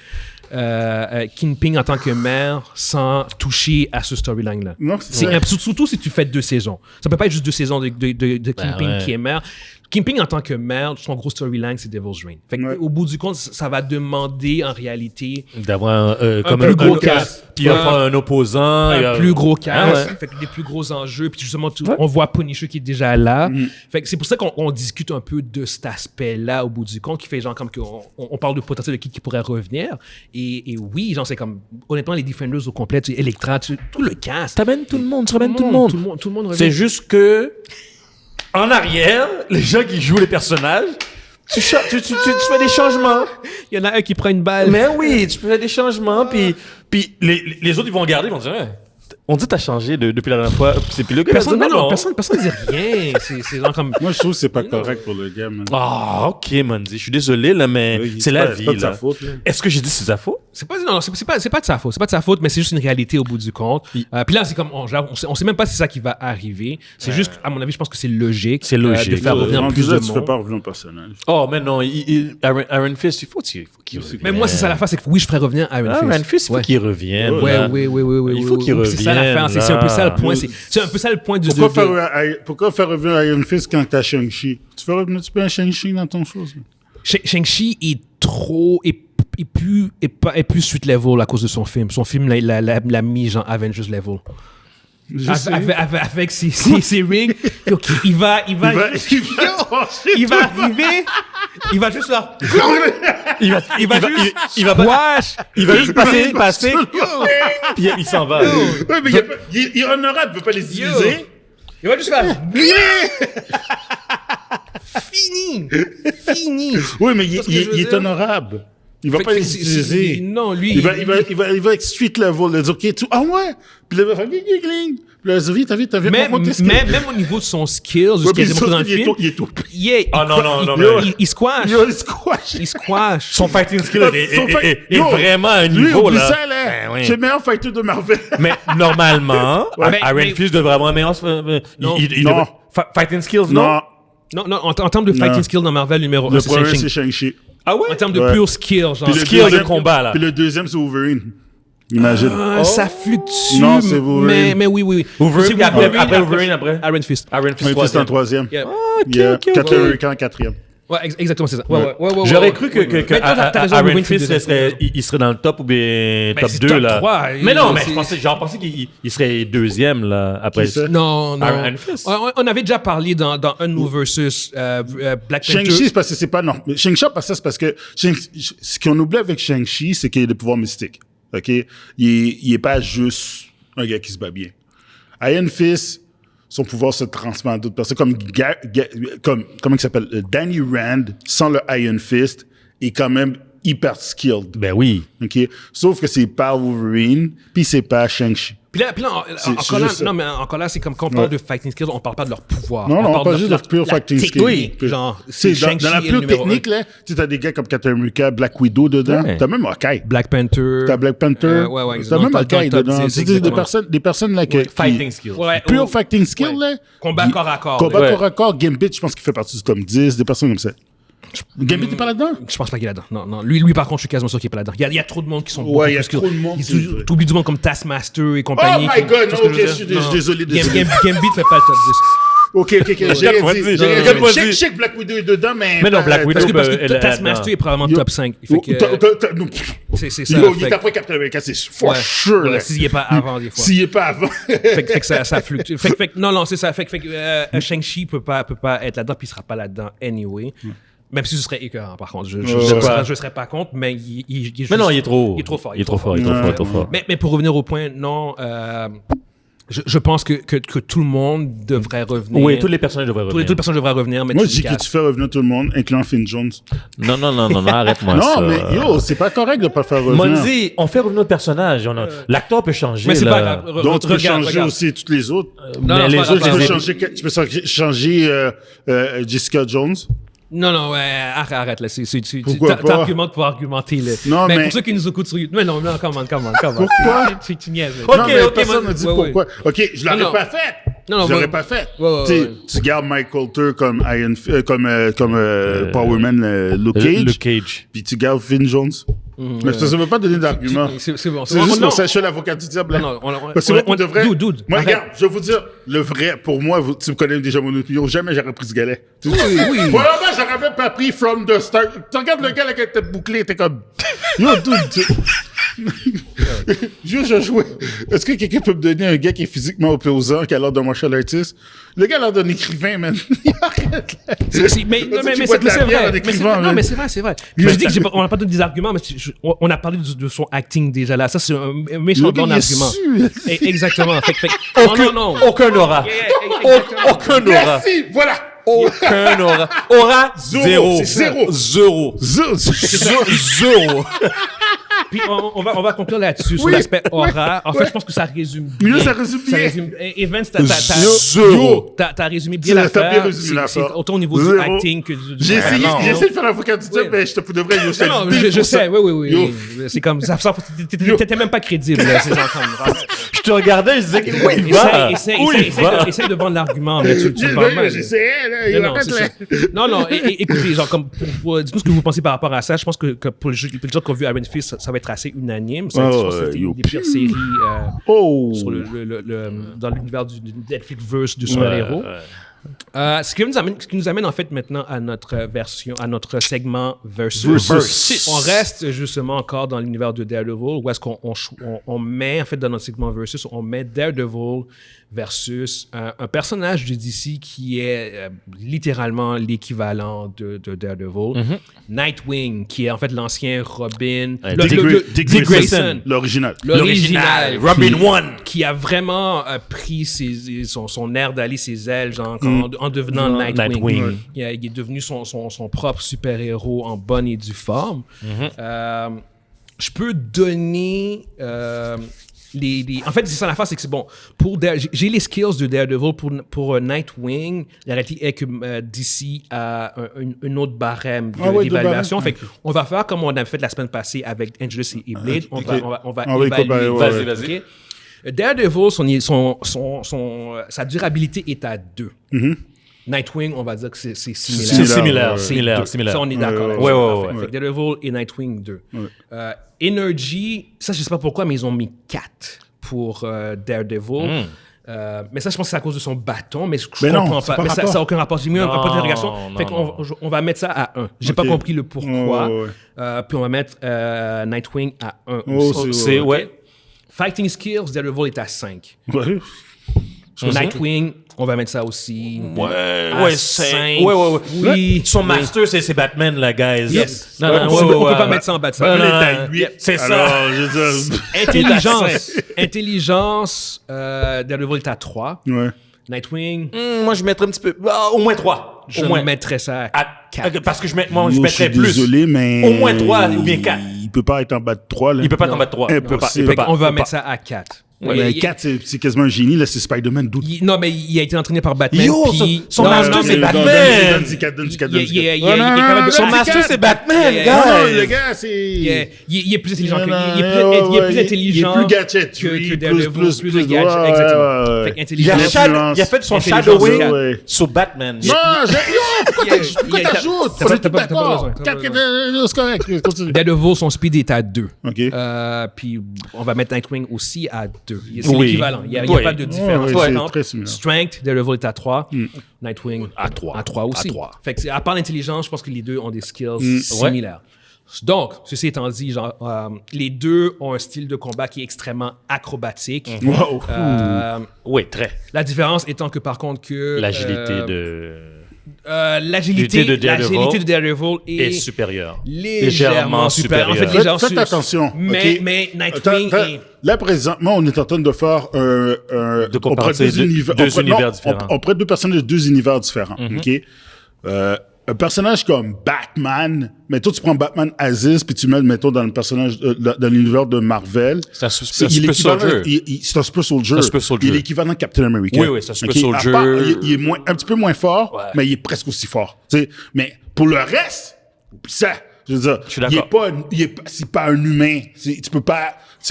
Kingpin en tant que maire sans toucher à ce storyline-là. Non, c'est vrai. Surtout si tu fais 2 saisons. Ça peut pas être juste 2 saisons de Kingpin ouais. qui est maire. Kingpin en tant que maire, son gros storyline, c'est Devil's Reign. Fait que, au bout du compte, ça va demander en réalité D'avoir comme plus gros cast. Puis il va faire un opposant. un plus gros cast, Ah ouais. fait que des plus gros enjeux, puis justement, on voit Punisher qui est déjà là. Fait que c'est pour ça qu'on discute un peu de cet aspect-là au bout du compte, qui fait genre comme qu'on parle de potentiel de qui pourrait revenir. Et oui, genre c'est comme, honnêtement, les Defenders au complet, Electra, tout le cast. Tu ramènes tout le monde. Tout le monde revient. C'est juste que, en arrière, les gens qui jouent les personnages, tu fais des changements. Il y en a un qui prend une balle. Mais oui, tu fais des changements, puis les autres, ils vont regarder, ils vont dire, ouais, on dit t'as changé depuis la dernière fois. Puis le gars, Personne il va dire, ne dit rien. C'est genre comme... Moi, je trouve que c'est pas correct pour le gars, man. Ah, ok, Mandy, je suis désolé, là, mais c'est la vie, pas de sa là. faute, là. Est-ce que j'ai dit c'est sa faute? C'est pas de sa faute. C'est pas de sa faute, mais c'est juste une réalité au bout du compte. Puis là, c'est comme, on sait même pas si c'est ça qui va arriver. C'est juste, à mon avis, je pense que c'est logique. C'est logique. De faire revenir Rendu plus là, de tu fais monde. pas revenir un personnage. Oh, mais non, Iron Fist, il faut qu'il revienne. Mais moi, c'est ça l'affaire, c'est que oui, je ferais revenir Iron Fist. Iron Fist, il faut qu'il revienne. Ouais, là. oui. Il faut qu'il C'est ça l'affaire. revienne, C'est un peu ça le là. point. C'est un peu ça le point du... Pourquoi faire revenir Iron Fist quand t'as Shang-Chi? Tu fais revenir un Shang-Chi dans ton chose? Shang-Chi est trop... est plus street level à cause de son film. Son film l'a mis genre Avengers level. Avec ses rings. Okay, il va arriver. Il va juste là. Il va juste passer. Puis il s'en va. Oui, mais il est honorable, il veut pas les utiliser. Il va juste faire. Fini. Oui, mais C'est ce que je veux il est dire. honorable. Il va pas les utiliser. Non, lui. Il va être street level. Il va dire, OK, ah ouais. Puis là, il va faire gling. Puis là, il va dire, vite, Même monte tes skills. même au niveau de son skill, Ouais, ce qu'il puis a démontré dans le il est film, il est tout. il squash. Il est squash. Il squash. Son fighting skill est Yo, vraiment à un Lui, niveau, oublie là. ça, là. Ben oui. C'est le meilleur fighter de Marvel. Mais normalement, Ouais. Iron Mais- Fist devrait avoir un meilleur... Non. Fighting skills, non? Non, en termes de fighting skill dans Marvel, numéro 1, Le c'est premier, Shang-Chi. c'est Shang-Chi. Ah ouais? En termes de Ouais. pure skill, genre. Puis le skill de deuxième- combat, là. Puis le deuxième, c'est Wolverine. Imagine. Ça fluctue. Non, c'est Wolverine. Mais oui. Wolverine, C'est puis après Wolverine, après? Iron Fist. Iron Fist Iron Fist en 3e. troisième. Yeah. Captain America en quatrième. Ouais, exactement, c'est ça. Ouais. J'aurais cru que Mais t'as raison, Iron Wolverine, Fist c'est il serait dans le top ou bien Ben, top c'est 2, top là. 3, Mais non, mais c'est- j'en pensais qu'il serait deuxième, là, après. Qui ça? Non. Iron Fist. On avait déjà parlé dans un de nos versus Black Panther. Shang-Chi, c'est parce que c'est pas normal. Shang-Chi, c'est parce que ce qu'on oublie avec Shang-Chi, c'est qu'il a des pouvoirs mystiques. OK? Il est pas juste un gars qui se bat bien. Iron Fist, son pouvoir se transmet à d'autres personnes. Comment il s'appelle? Danny Rand, sans le Iron Fist, est quand même hyper skilled. Ben oui. OK? Sauf que c'est pas Wolverine, puis c'est pas Shang-Chi. Puis là, C'est encore juste ça. là, non, mais encore là, c'est comme quand on parle de fighting skills, on parle pas de leur pouvoir. Non, on parle parle juste de pure fighting skill. Oui, genre, C'est c'est dans la Shang-Chi est le pure numéro technique, 1. là, tu as des gars comme Captain America, Black Widow dedans. Ouais. T'as même Hawkeye. Black Panther. T'as Black Panther. Ouais, T'as exactement. même Dans le Hawkeye top dedans. 10, C'est des exactement. personnes là qui... Fighting skills. Ouais, Pure oh, fighting skill, ouais. là. Combat corps à corps. Combat Ouais. corps à corps, Gambit, je pense qu'il fait partie du top 10, des personnes comme ça. Gambit, t'es pas là-dedans? Je pense pas qu'il est là-dedans. Non. Lui, par contre, je suis quasiment sûr qu'il est pas là-dedans. Il y a trop de monde qui sont Ouais, il y a beaucoup plus trop de monde, que- c'est vrai. T'oublies du monde comme Taskmaster et compagnie. Oh my God, Tu vois ce que ok, veux je suis dire? Non. désolé. Gambit fait pas le top 10. Ok. J'ai Regarde-moi-y, dit. regarde-moi-y. Je sais que Black Widow est dedans, mais. Mais non, Black Widow, Parce que elle est Taskmaster est probablement Yo. top 5. Fait que, c'est ça. Yo, il fait est que- après Captain America, c'est for ouais, sure. ouais, là. s'il n'y est pas avant, des fois. S'il est pas avant. fait que ça fluctue. Fait que non, c'est ça. Fait que Shang-Chi peut pas être là-dedans, puis il sera pas là-dedans anyway. Même si ce serait écœurant, par contre. Je serais pas contre, mais il est juste- Mais non, il est trop fort. Il est trop fort. Mais pour revenir au point, non, je pense que tout le monde devrait revenir. Oui, tous les personnages devraient Toutes revenir. les personnes devraient revenir. Mais Moi, tu je dis que casses. tu fais revenir tout le monde, incluant Finn Jones. Non, arrête-moi Non, ça. mais yo, c'est pas correct de pas faire revenir. Monzi, on fait revenir notre personnage. L'acteur peut changer. Mais c'est là. pas grave. Donc, tu peux Regarde, changer regarde. aussi toutes les autres. Non, mais c'est les pas autres, grave. Tu peux changer Jessica Jones. Non, ouais, arrête là. Pourquoi pas? T'argumentes pour argumenter là. Non, mais- pour ceux qui nous écoutent sur YouTube, non, come on. Pourquoi? Tu niaises. Ok, Non, mais ok, personne n'a dit ouais, pourquoi. Ok, je Non. l'aurais pas fait. Non, Je l'aurais ouais. pas fait. Ouais, Tu sais, ouais. tu gardes Mike Coulter comme Power Man, Luke Cage, Luke Cage. puis tu gardes Finn Jones. Mais ça ne veut pas donner d'argument. C'est bon. C'est juste non. pour ça que je suis l'avocat du diable. Non, Parce que moi, pour de vrai, Dude, moi, arrête. regarde, je vais vous dire, le vrai, pour moi, tu me connais déjà mon opinion, jamais j'aurais pris ce galet. Oui. Moi, j'aurais même pas pris From the Start. Tu regardes le gars avec la tête bouclée, t'es comme, yo, dude, je jouais. Est-ce que quelqu'un peut me donner un gars qui est physiquement opposant, qui a l'air d'un martial artist? Le gars a l'air d'un écrivain, man. Arrête, là. Mais bois de la c'est bière en vrai. écrivant, Non, man. mais c'est vrai. Je dis que on n'a pas donné des arguments, mais on a parlé de son acting déjà là. Ça, c'est un méchant Le gars, bon il est argument. su. Exactement. Non. Aucun aura. Exactement. Aucun aura. Merci, voilà. Aucun aura. Aura, zéro. C'est zéro. Zéro. Zéro. Puis on va conclure là-dessus, sur Oui. l'aspect aura. En fait, Ouais. je pense que ça résume bien. Mieux, ça résume bien. Evans, Zéro. t'as résumé bien T'as l'affaire. bien résumé C'est l'affaire. autant au niveau du Zéro. acting que du... J'ai essayé non. de faire l'avocat du diable, Oui. mais je te devrais, yo, je Non, t'ai dit je pour sais, ça. oui. Yo. C'est comme ça. T'étais même pas crédible, là, ces enfants. Je te regardais, je disais, où il va? Où il va? Essaye de vendre l'argument, mais tu vends mal. J'essayais, là, Mais il non, arrête, c'est là. ça. Non, écoutez, genre, comme, dites-nous ce que vous pensez par rapport à ça. Je pense que pour les gens qui ont vu Iron Fist, ça va être assez unanime. Ça, je pense que c'était une des pires séries sur dans l'univers du Netflix-verse du super-héros. Ce qui nous amène en fait maintenant à notre segment Versus. On reste justement encore dans l'univers de Daredevil, où est-ce qu'on met, en fait, dans notre segment Versus, on met Daredevil versus un personnage de DC qui est littéralement l'équivalent de Daredevil. Nightwing, qui est en fait l'ancien Robin. Dick Grayson, l'original. L'original. Robin One. Qui a vraiment pris son air d'aller, ses ailes, genre, en devenant Nightwing. Nightwing. Il est devenu son propre super-héros en bonne et due forme. Je peux donner... En fait, c'est ça l'affaire, c'est que c'est bon. J'ai les skills de Daredevil pour Nightwing. La réalité est que DC a une autre barème d'évaluation. Fait on va faire comme on a fait la semaine passée avec Angelus et Blade. On va évaluer. Vas-y. Ok? Daredevil, sa durabilité est à 2. Nightwing, on va dire que c'est similaire. C'est similaire. Ça, on est d'accord là-dessus. Ouais. Parfait. Fait que Daredevil et Nightwing 2. Energy, ça, je sais pas pourquoi, mais ils ont mis 4 pour Daredevil. Mais ça, je pense que c'est à cause de son bâton, mais je comprends pas. Mais ça n'a aucun rapport. J'ai mis un point d'interrogation. Fait qu'on va mettre ça à 1. J'ai pas compris le pourquoi. Puis on va mettre Nightwing à 1 aussi. Fighting skills, Daredevil est à 5. Nightwing, on va mettre ça aussi. Ouais, 5. Oui. Son master, c'est Batman, la guys. Yes. On peut pas mettre ça en bas de ça. C'est ça. Alors, je veux dire... Intelligence, Daredevil est à 3. Ouais. Nightwing, Moi, je mettrais un petit peu. Au moins 3. je mettrais ça à 4. Parce que je mettrais Je suis plus. désolé, mais... Au moins 3 ou bien 4. Il peut pas être en bas de 3, là. Il peut pas être en bas de 3. Impossible. On va mettre ça à 4. Mais 4, c'est quasiment un génie, là, c'est Spider-Man 12. Non, mais il a été entraîné par Batman. Yo, puis... son master, c'est Batman. Donne-y 4. Il est capable de... Son master, c'est Batman, Non, gars. le gars, c'est... Il est plus intelligent que... Il Il est plus intelligent... Il est plus gadget. que Daredevil, plus de gadget. Exactement. Fait intelligent. Il a fait son Intelligence, shadowing ouais. sur Batman. Non, pourquoi t'ajoutes? T'as pas On est d'accord. raison, t'as pas 4, c'est correct, continue. Daredevil, son speed est à 2. OK. Puis on va mettre Nightwing aussi à deux. C'est l'équivalent. Il n'y a pas de différence. Ouais, Par c'est exemple, très similaire. Strength, Daredevil est à 3. Nightwing À 3. À 3 aussi. À 3. Fait que, à part l'intelligence, je pense que les deux ont des skills similaires. Donc, ceci étant dit, les deux ont un style de combat qui est extrêmement acrobatique. Wow. Oui, très. La différence étant que, par contre, que... L'agilité de... L'agilité de Daredevil est supérieure. légèrement supérieure. En fait, légèrement Faites attention. Mais, ok? mais Nightwing est... Là, présentement, on est en train de faire De comparer deux univers différents. On prête deux personnages de deux univers différents. OK? Un personnage comme Batman, mettons, tu prends Batman Aziz, puis tu mets, mettons, dans le personnage, dans l'univers de Marvel. C'est un super soldier. C'est un super soldier. Un super soldier. Il est l'équivalent de Captain America. Oui, c'est un super Ok? soldier. À part, il est un petit peu moins fort, mais il est presque aussi fort. Tu sais? Mais pour le reste, oublie ça. Je veux dire, Je suis d'accord. c'est pas un humain. C'est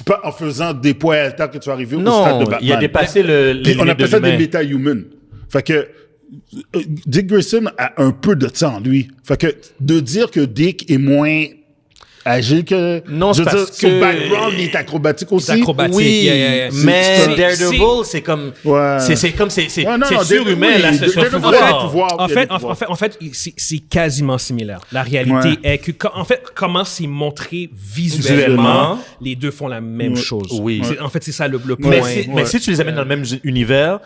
pas en faisant des poids à terre que tu vas arriver au stade de Non, Batman. il a dépassé les Puis on limites de appelle ça des l'humain. méta-humans. Fait que Dick Grayson a un peu de ça en lui. Fait que de dire que Dick est moins agile que... Non, je veux c'est dire, parce son que- background, il est acrobatique aussi. C'est acrobatique. Oui, mais C'est- Daredevil, c'est comme... Ouais. C'est comme... C'est Ouais, non, non, surhumain, oui, là, c'est son Daredevil pouvoir. a un pouvoir. En Il a fait, des pouvoirs. en fait, c'est quasiment similaire. La réalité Ouais. est que, en fait, comment c'est montré visuellement, Visuellement. les deux font la même chose. Oui. En fait, c'est ça le point. Mais si tu les amènes dans le même univers,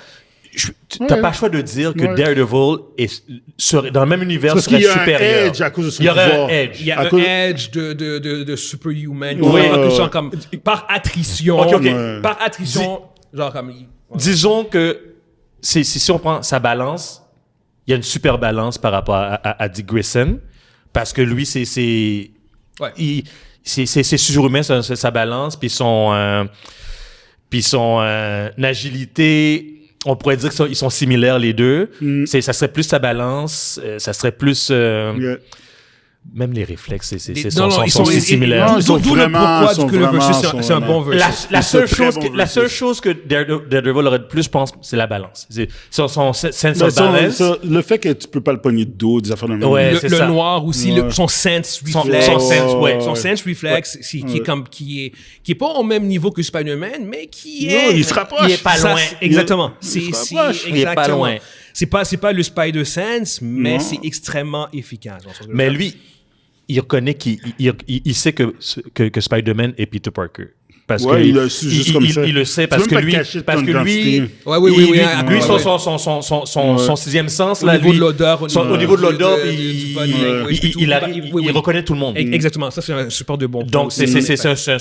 t'as pas le choix de dire que Daredevil serait dans le même univers Parce serait qu'il y a un supérieur. edge à cause de son Il y aurait pouvoir. un edge. Il y a À un cause- edge de superhuman. Oui. Genre comme, par attrition. Ok. Ouais. Par attrition. Genre comme. Disons que si on prend sa balance, il y a une super balance par rapport à Dick Grayson, parce que lui, c'est surhumain sa balance, puis son agilité. On pourrait dire qu'ils sont similaires les deux. Ça serait plus sa balance, ça serait plus Yeah. même les réflexes, Non, sont non, ils sont similaires. Non, ils sont D'où le vraiment- pourquoi ils sont que le vraiment- versus, sont c'est un bon vraiment- versus. La seule très chose bon la seule versus. chose que Daredevil aurait de plus, je pense, c'est la balance. C'est son sense Mais of balance. le fait que tu peux pas le pogner de dos, des affaires de même. Ouais. Le c'est ça. noir aussi, Ouais. son sense Son reflex. sense, ouais. Son sense reflex, qui est pas au même niveau que Spider-Man, mais qui est. Non, il se rapproche. Il est pas Ça, loin. exactement. Il se rapproche. Il est pas exactement. loin. C'est pas le Spider-Sense, mais Non. c'est extrêmement efficace. Mais lui, il reconnaît il sait que Spider-Man est Peter Parker. Parce Ouais, que il le sait juste comme ça. il le sait Tu parce peux que même pas lui, cacher parce ton que lui, identité. Ouais, oui, oui, oui, lui, ouais. son sixième sens, Au là, niveau lui, de l'odeur, au niveau de l'odeur, du body language, tout, il reconnaît tout le monde. Exactement, ça c'est un support de bon point. Donc c'est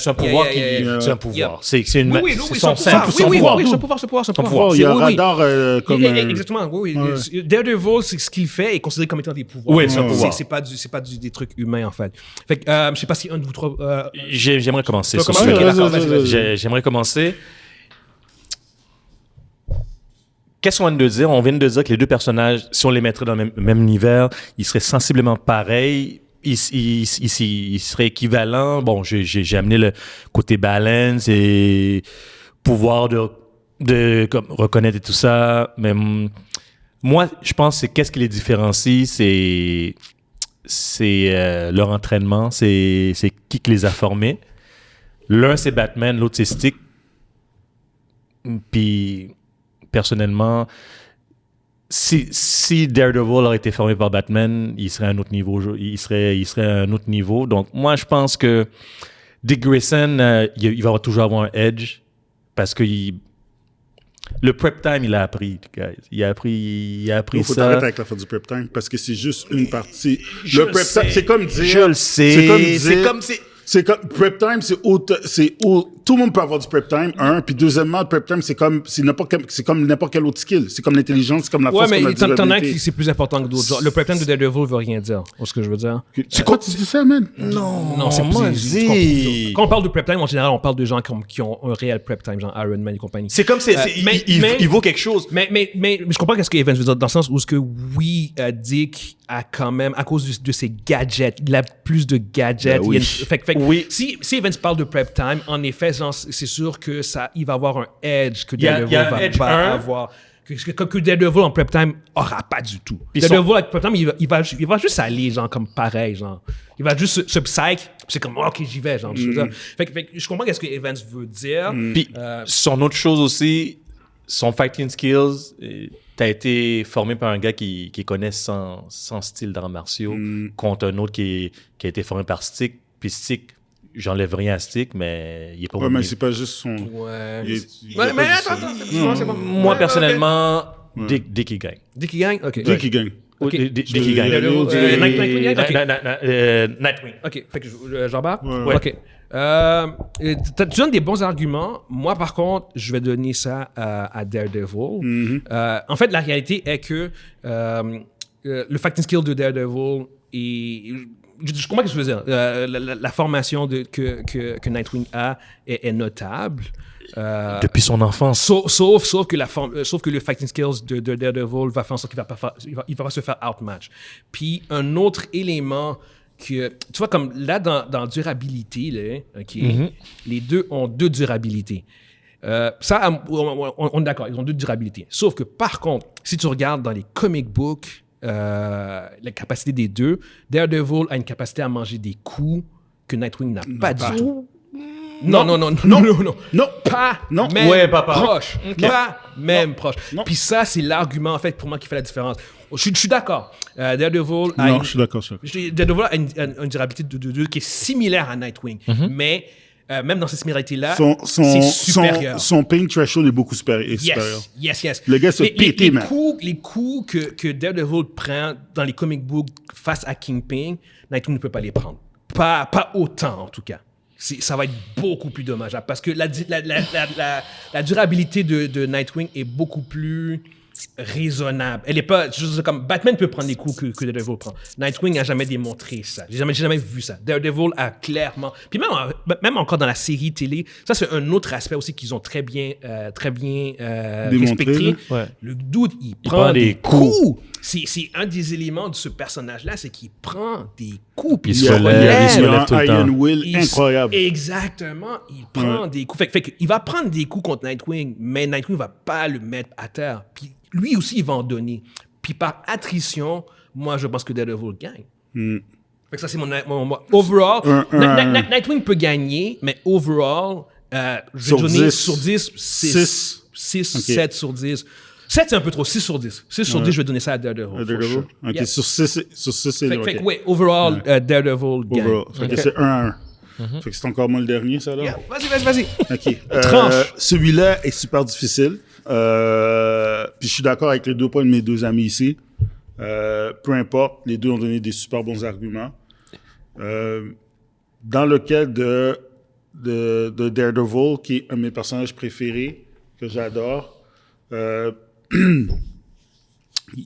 un pouvoir qui, c'est un pouvoir. C'est une, c'est son simple pouvoir. Oui, c'est un pouvoir. Oh, il y a un radar comme... Exactement, oui. Daredevil, c'est ce qu'il fait est considéré comme étant des pouvoirs. Oui, c'est un pouvoir. C'est pas des trucs humains, en fait. Fait que, je sais pas si un de vous trois... J'aimerais commencer. Tu vas sur commencer? ce Ok, sujet. d'accord, vas-y. J'aimerais commencer. Qu'est-ce qu'on vient de dire? On vient de dire que les deux personnages, si on les mettrait dans le même univers, ils seraient sensiblement pareils. Ils seraient équivalents. Bon, j'ai amené le côté balance et pouvoir de comme, reconnaître et tout ça. Mais moi, je pense que c'est qu'est-ce qui les différencie, c'est leur entraînement, c'est qui les a formés. L'un, c'est Batman, l'autre, c'est Stick. Puis, personnellement, si Daredevil aurait été formé par Batman, il serait à un autre niveau. Il serait à un autre niveau. Donc, moi, je pense que Dick Grayson, il va toujours avoir un edge parce que le prep time, il a appris, guys. Il a appris Il faut ça. t'arrêter avec l'affaire du prep time parce que c'est juste une partie. Je Le prep time, c'est comme dire... Je le sais. C'est comme dire... C'est comme prep time, tout le monde peut avoir du prep time, puis deuxièmement, le prep time, c'est comme n'importe quel autre skill. C'est comme l'intelligence, c'est comme la Ouais, force, mais comme la t'en as durabilité. qui c'est plus important que d'autres. Genre, le prep time de Daredevil veut rien dire. C'est ce que je veux dire. C'est quoi tu dis ça, man? Non, c'est moi, plus... Quand on parle de prep time, en général, on parle de gens qui ont un réel prep time, genre Iron Man et compagnie. C'est comme il vaut quelque chose. Mais je comprends qu'est-ce que Evans veut dire, dans le sens où oui, Dick a quand même, à cause de ses gadgets, il a plus de gadgets. Ben oui. Fait que Oui. si Evans parle de prep time, en effet, genre, c'est sûr que il va avoir un edge que Il y a Daredevil un va edge, pas avoir. que Daredevil en prep time aura pas du tout. Daredevil en prep time, il va juste aller, genre, comme pareil, genre. Il va juste se psych, c'est comme, OK, j'y vais, genre. Fait que je comprends qu'est-ce que Evans veut dire. Puis, son autre chose aussi, son fighting skills, t'as été formé par un gars qui connaît son style d'arts martiaux contre un autre qui a été formé par Stick. Puis Stick, j'enlève rien à Stick, mais il est pas Ouais, mais c'est pas juste son... Ouais. Mais attends, c'est bon. Moi, personnellement, dès qu'il gagne. Dès qu'il gagne, OK. Dès qu'il gagne. OK. Dès qu'il gagne. Nightwing. OK, fait que j'embarque? Ouais. OK. Tu donnes des bons arguments. Moi, par contre, je vais donner ça à Daredevil. En fait, la réalité est que le fighting skill de Daredevil est... Je comprends ce que je veux dire. La formation que Nightwing a est notable. Depuis son enfance. Sauf que le fighting skills de Daredevil va faire en sorte qu'il va pas se faire outmatch. Puis un autre élément que tu vois, comme là dans durabilité là, okay, les deux ont 2 durabilités. Ça, on est d'accord, ils ont 2 durabilités. Sauf que par contre, si tu regardes dans les comic books, la capacité des deux, Daredevil a une capacité à manger des coups que Nightwing n'a pas du tout. Non. Pas même proche. Pas même proche. Puis ça, c'est l'argument, en fait, pour moi, qui fait la différence. Je suis d'accord. Daredevil je suis d'accord. Daredevil a une durabilité de qui est similaire à Nightwing. Mais même dans cette similarité-là, c'est supérieur. Son pain threshold est beaucoup supérieur. Yes. Le gars se pété, man. Les coups que Daredevil prend dans les comic books face à Kingpin, Nightwing ne peut pas les prendre. Pas autant, en tout cas. Ça va être beaucoup plus dommageable parce que la durabilité de Nightwing est beaucoup plus raisonnable. Elle est pas comme Batman peut prendre les coups que Daredevil prend. Nightwing n'a jamais démontré ça. J'ai jamais vu ça. Daredevil a clairement. Puis même encore dans la série télé, ça c'est un autre aspect aussi qu'ils ont très bien respecté. Ouais. Le dude, il prend des coups. C'est un des éléments de ce personnage-là, c'est qu'il prend des coups. Il se lève tout le temps. Iron Will, incroyable. Exactement. Il prend des coups. Fait qu'il va prendre des coups contre Nightwing, mais Nightwing va pas le mettre à terre. Puis lui aussi, il va en donner. Puis par attrition, moi, je pense que Daredevil gagne. Fait que ça, c'est mon overall. Nightwing peut gagner, mais overall, je vais donner sur 10, 6, 7 sur 10. 7, c'est un peu trop. 6 sur 10. 6 sur 10, je vais donner ça à Daredevil. Sure. OK, yes. Sur 6, c'est là. Fait que, ouais, overall, Daredevil gagne. Fait que c'est 1-1. Fait que c'est encore moi le dernier, ça, là? Yeah, vas-y. OK. Tranche. Celui-là est super difficile. Puis je suis d'accord avec les 2 points de mes 2 amis ici. Peu importe, les 2 ont donné des super bons arguments. Dans le cas de Daredevil, qui est un de mes personnages préférés, que j'adore,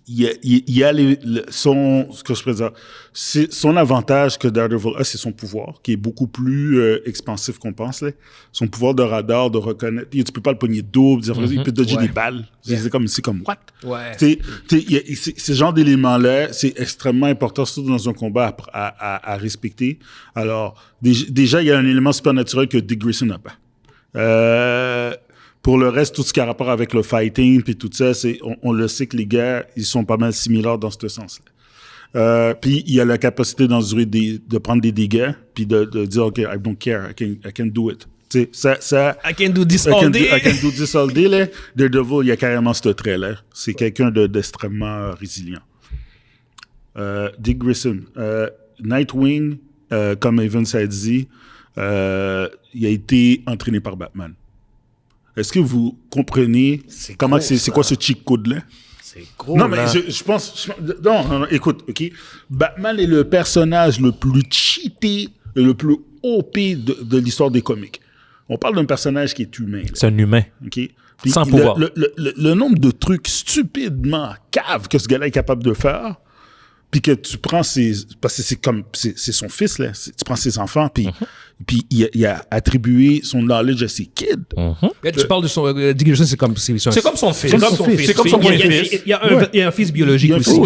il y a ce que je peux dire, c'est son avantage que Daredevil a, c'est son pouvoir, qui est beaucoup plus expansif qu'on pense. Là. Son pouvoir de radar, de reconnaître. Tu peux pas le pogner double, il peut te dodger des balles. C'est comme what? Ouais. Ce genre d'éléments-là, c'est extrêmement important, surtout dans un combat à respecter. Alors, déjà, il y a un élément supernaturel que Dick Grayson n'a pas. Pour le reste, tout ce qui a rapport avec le fighting puis tout ça, on le sait que les gars, ils sont pas mal similaires dans ce sens-là. Puis il y a la capacité d'endurer de prendre des dégâts puis de dire OK, I don't care, I can do it. Tu sais, ça I can do this all day. I can do this all day là. Daredevil, il y a carrément ce trait-là. C'est quelqu'un d'extrêmement résilient. Dick Grayson, Nightwing, comme Evans a dit, il a été entraîné par Batman. Est-ce que vous comprenez comment c'est quoi ce cheat code-là? C'est gros. Non, mais je pense... Non, écoute, OK? Batman est le personnage le plus cheaté et le plus OP de l'histoire des comics. On parle d'un personnage qui est humain. Là. C'est un humain. OK? Puis sans pouvoir. Le nombre de trucs stupidement caves que ce gars-là est capable de faire, puis que tu prends parce que c'est son fils, là. Tu prends ses enfants, puis il a attribué son knowledge à ses kids. Tu parles de son... Dick Grayson, c'est comme son fils. C'est comme son premier fils. Il y a un fils biologique aussi.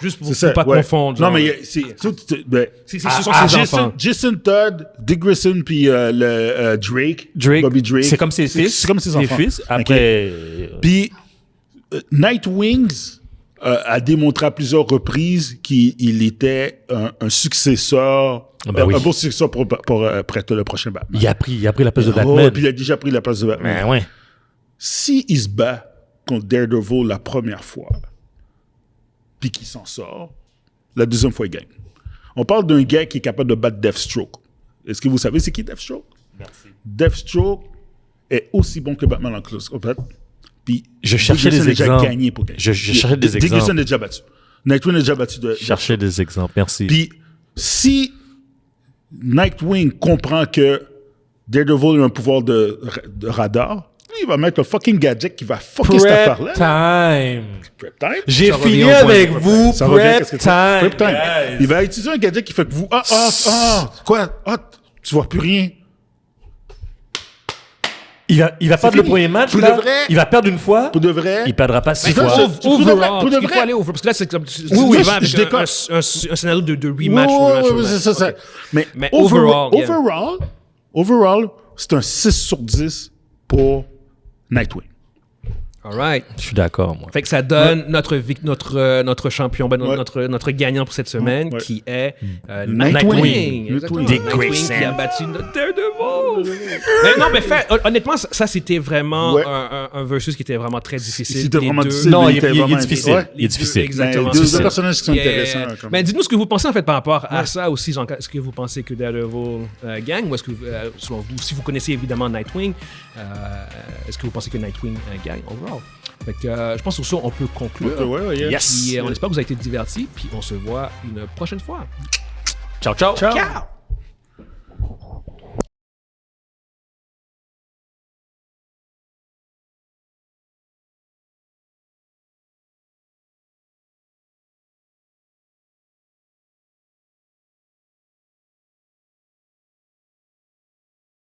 Juste pour ne pas confondre. Non, mais ce sont ses enfants. Jason Todd, Dick Grayson, puis Drake, Bobby Drake. C'est comme ses fils. C'est comme ses enfants. Après... Puis Nightwing a démontré à plusieurs reprises qu'il était un successeur, Ben oui. un bon successeur pour être le prochain Batman. Il a pris la place de Oh, Batman. puis il a déjà pris la place de Batman. Ben ouais. Si il se bat contre Daredevil la première fois, puis qu'il s'en sort, la deuxième fois, il gagne. On parle d'un gars qui est capable de battre Deathstroke. Est-ce que vous savez c'est qui Deathstroke? Merci. Deathstroke est aussi bon que Batman en close combat. Puis Je cherchais Dick Grayson des a déjà exemples. gagné pour gagner. Je cherchais des Dick Grayson exemples. est déjà battu. Nightwing est déjà battu de Cherchez des exemples. Merci. Puis si Nightwing comprend que Daredevil a un pouvoir de radar, il va mettre un fucking gadget qui va fucker cette affaire-là. time. Prep time. J'ai Ça fini revient au point. avec vous. Ça revient, Prep qu'est-ce que c'est? Prep time. time. Il va utiliser un gadget qui fait que vous... Quoi? Tu vois plus rien. Il va perdre le fini. premier match. Pour Là. de vrai. Il va perdre une fois. Pour de vrai... Il perdra pas 6 Mais fois. ça, pour de vrai, Overall, pour de il faut vrai. aller over. Parce que là, c'est comme. Oui, avec je déconne. un scénario de rematch. Oui, c'est ça. Mais overall, yeah. overall, c'est un 6 sur 10 pour Nightwing. All right. Je suis d'accord, moi. Fait que ça donne notre champion, notre gagnant pour cette semaine, Ouais. qui est Nightwing. Exactement. Dick Nightwing Grayson. qui a battu notre Daredevil. Mais honnêtement, ça c'était vraiment Ouais. un versus qui était vraiment très difficile. C'était Les vraiment deux- difficile. Non, mais il était est vraiment- difficile. Ouais. Il est difficile. Exactement. Deux c'est ça. personnages qui sont intéressants. Comme... Mais dites-nous ce que vous pensez en fait par rapport à ça aussi. Genre, est-ce que vous pensez que Daredevil gagne ou est-ce que, selon vous, si vous connaissez évidemment Nightwing, est-ce que vous pensez que Nightwing gagne overall? Fait que, je pense aussi on peut conclure. Ouais, yeah. Yes. Puis, on espère que vous avez été divertis. Puis on se voit une prochaine fois. Ciao, ciao. Ciao. Ciao!